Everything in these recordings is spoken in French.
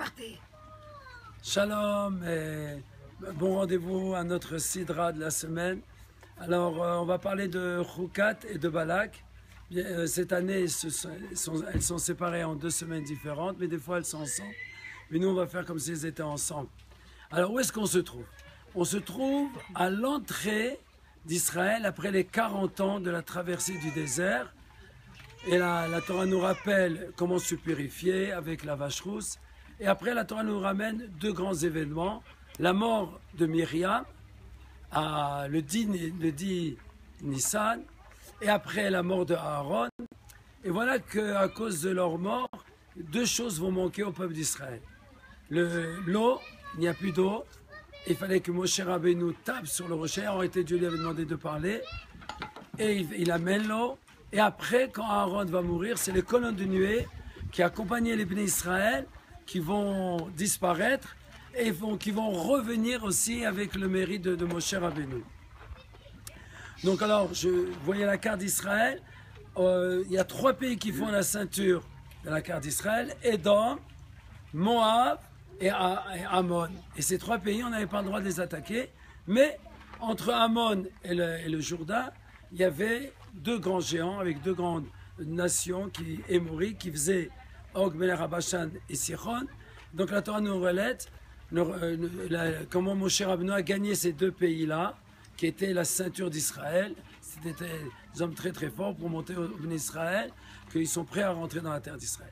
parti. Shalom et bon rendez-vous à notre Sidra de la semaine. Alors on va parler de Choukat et de Balak. Cette année elles sont séparées en 2 semaines différentes, mais des fois elles sont ensemble. Mais nous on va faire comme si elles étaient ensemble. Alors où est-ce qu'on se trouve? On se trouve à l'entrée d'Israël après les 40 ans de la traversée du désert. Et la Torah nous rappelle comment se purifier avec la vache rousse. Et après, la Torah nous ramène 2 grands événements. La mort de Myriam, le 10 Nissan, et après la mort de Aaron. Et voilà qu'à cause de leur mort, 2 choses vont manquer au peuple d'Israël. L'eau, il n'y a plus d'eau. Il fallait que Moshe Rabbeinu tape sur le rocher. En réalité, Dieu lui avait demandé de parler. Et il amène l'eau. Et après, quand Aaron va mourir, c'est les colonnes de nuée qui accompagnaient les bénis Israël qui vont disparaître et qui vont revenir aussi avec le mérite de Moshe Rabbeinu. Donc alors, vous voyez la carte d'Israël, il y a 3 pays qui font la ceinture de la carte d'Israël, Édom, Moab et Ammon. Et ces 3 pays, on n'avait pas le droit de les attaquer, mais entre Ammon et le Jourdain, il y avait 2 grands géants avec 2 grandes nations émorites qui faisaient Og, Melech HaBashan et Sichon. Donc la Torah nous relate comment Moshe Rabbeinu a gagné ces 2 pays-là, qui étaient la ceinture d'Israël. C'était des hommes très très forts pour monter au béni Israël, qu'ils sont prêts à rentrer dans la terre d'Israël.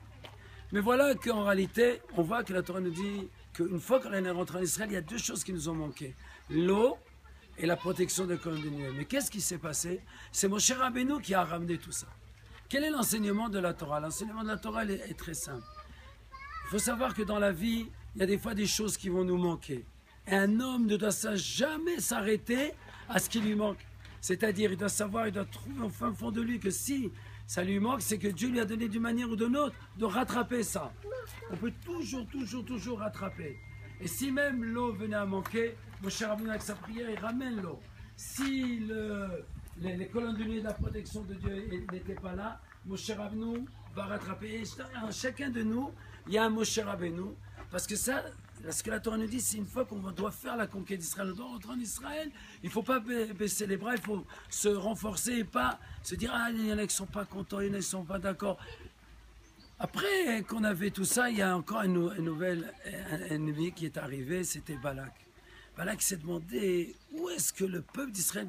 Mais voilà qu'en réalité, on voit que la Torah nous dit qu'une fois qu'on est rentré en Israël, il y a 2 choses qui nous ont manqué. L'eau et la protection des colonnes de nuée. Mais qu'est-ce qui s'est passé? C'est Moshe Rabbeinu qui a ramené tout ça. Quel est l'enseignement de la Torah? L'enseignement de la Torah est très simple. Il faut savoir que dans la vie, il y a des fois des choses qui vont nous manquer. Et un homme ne doit jamais s'arrêter à ce qui lui manque. C'est-à-dire, il doit savoir, il doit trouver au fin fond de lui que si ça lui manque, c'est que Dieu lui a donné d'une manière ou d'une autre de rattraper ça. On peut toujours rattraper. Et si même l'eau venait à manquer, Moshe Rabbeinu avec sa prière, il ramène l'eau. Si les colonnes de nuée de la protection de Dieu n'étaient pas là, Moshe Rabbeinu va rattraper. Et chacun de nous, il y a un Moshe Rabbeinu. Parce que ça, ce que la Torah nous dit, c'est une fois qu'on doit faire la conquête d'Israël, on doit rentrer en Israël, il ne faut pas baisser les bras, il faut se renforcer et pas se dire « Ah, il y en a qui ne sont pas contents, il y en a qui ne sont pas d'accord ». Après qu'on avait tout ça, il y a encore un nouvel ennemi qui est arrivé, c'était Balak. Balak s'est demandé où est-ce que le peuple d'Israël,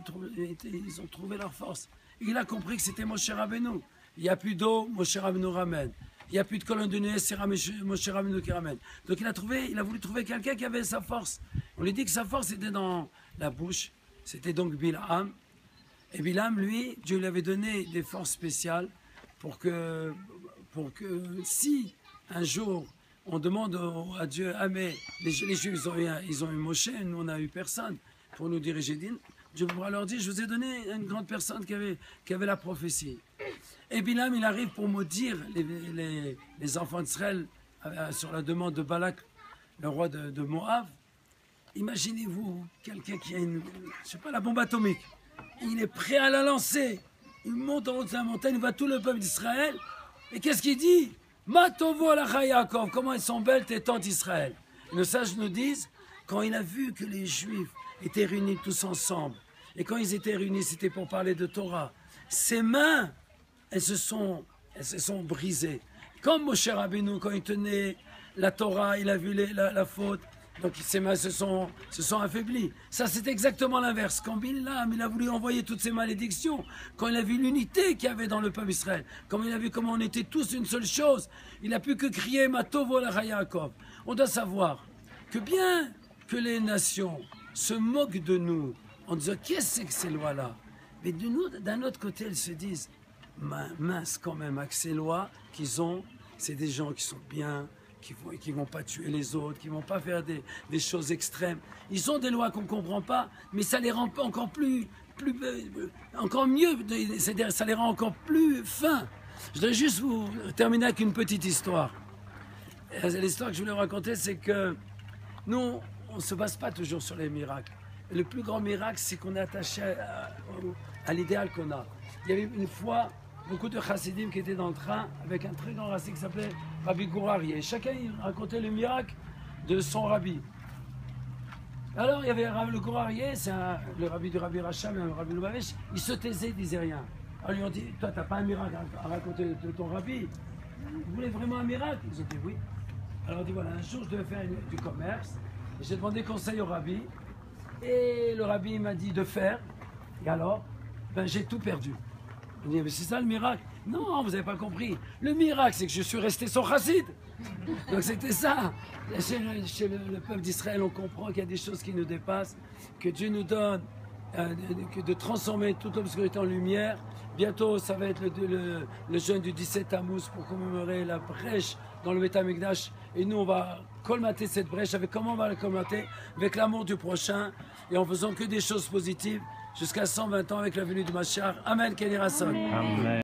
ils ont trouvé leur force. Il a compris que c'était Moshe Rabbeinu. Il n'y a plus d'eau, Moshe Rabbeinu ramène. Il n'y a plus de colonne de nuée, c'est Moshe Rabbeinu qui ramène. Donc il a voulu trouver quelqu'un qui avait sa force. On lui dit que sa force était dans la bouche. C'était donc Bilam. Et Bilam, lui, Dieu lui avait donné des forces spéciales pour que si un jour on demande à Dieu, ah mais les Juifs ils ont eu Moshe, nous on n'a eu personne pour nous diriger. Dieu pourra leur dire, je vous ai donné une grande personne qui avait la prophétie. Et Bilam il arrive pour maudire les enfants d'Israël sur la demande de Balak, le roi de Moab. Imaginez-vous quelqu'un qui a la bombe atomique. Il est prêt à la lancer. Il monte en haut de la montagne, il voit tout le peuple d'Israël. Et qu'est-ce qu'il dit? Matovo alacha Yaakov, comment ils sont belles tes tentes Israël. Et nos sages nous disent, quand il a vu que les Juifs étaient réunis tous ensemble, et quand ils étaient réunis, c'était pour parler de Torah, ses mains, elles se sont brisées. Comme Moshe Rabbeinu, quand il tenait la Torah, il a vu la faute, donc ses mains se sont affaiblies. Ça, c'est exactement l'inverse. Quand Bilam, il a voulu envoyer toutes ces malédictions, quand il a vu l'unité qu'il y avait dans le peuple Israël, quand il a vu comment on était tous une seule chose, il n'a pu que crier « Matovo alacha Yaakov ». On doit savoir que bien que les nations se moquent de nous en disant « Qu'est-ce que c'est que ces lois-là » mais d'un autre côté, elles se disent « Mince quand même, avec ces lois qu'ils ont, c'est des gens qui sont bien, qui vont pas tuer les autres, qui vont pas faire des choses extrêmes. Ils ont des lois qu'on ne comprend pas, mais ça les rend encore encore mieux, c'est-à-dire ça les rend encore plus fins. » Je voudrais juste vous terminer avec une petite histoire. L'histoire que je voulais vous raconter, c'est que nous, on ne se base pas toujours sur les miracles. Le plus grand miracle, c'est qu'on est attaché à l'idéal qu'on a. Il y avait une fois beaucoup de chassidim qui étaient dans le train avec un très grand racine qui s'appelait Rabbi Gourarié. Chacun il racontait le miracle de son rabbi. Alors il y avait le Gourarié, c'est le rabbi du Rabbi Racham et le Rabbi Lubavitch, il se taisait, il disait rien. Alors ils lui ont dit, toi t'as pas un miracle à raconter de ton rabbi? Vous voulez vraiment un miracle? Ils ont dit oui. Alors on dit voilà, un jour je devais faire du commerce, et j'ai demandé conseil au rabbi, et le rabbi m'a dit de faire, et alors, ben j'ai tout perdu. On dit mais c'est ça le miracle? Non, vous n'avez pas compris. Le miracle, c'est que je suis resté son chassid. Donc c'était ça. Chez le peuple d'Israël, on comprend qu'il y a des choses qui nous dépassent, que Dieu nous donne de transformer toute l'obscurité en lumière. Bientôt, ça va être le jeûne du 17 Tammuz pour commémorer la brèche dans le Beth Amikdash. Et nous, on va colmater cette brèche. Avec comment on va la colmater? Avec l'amour du prochain et en faisant que des choses positives jusqu'à 120 ans avec la venue du Mashiach. Amen, Kenny Rasson. Amen.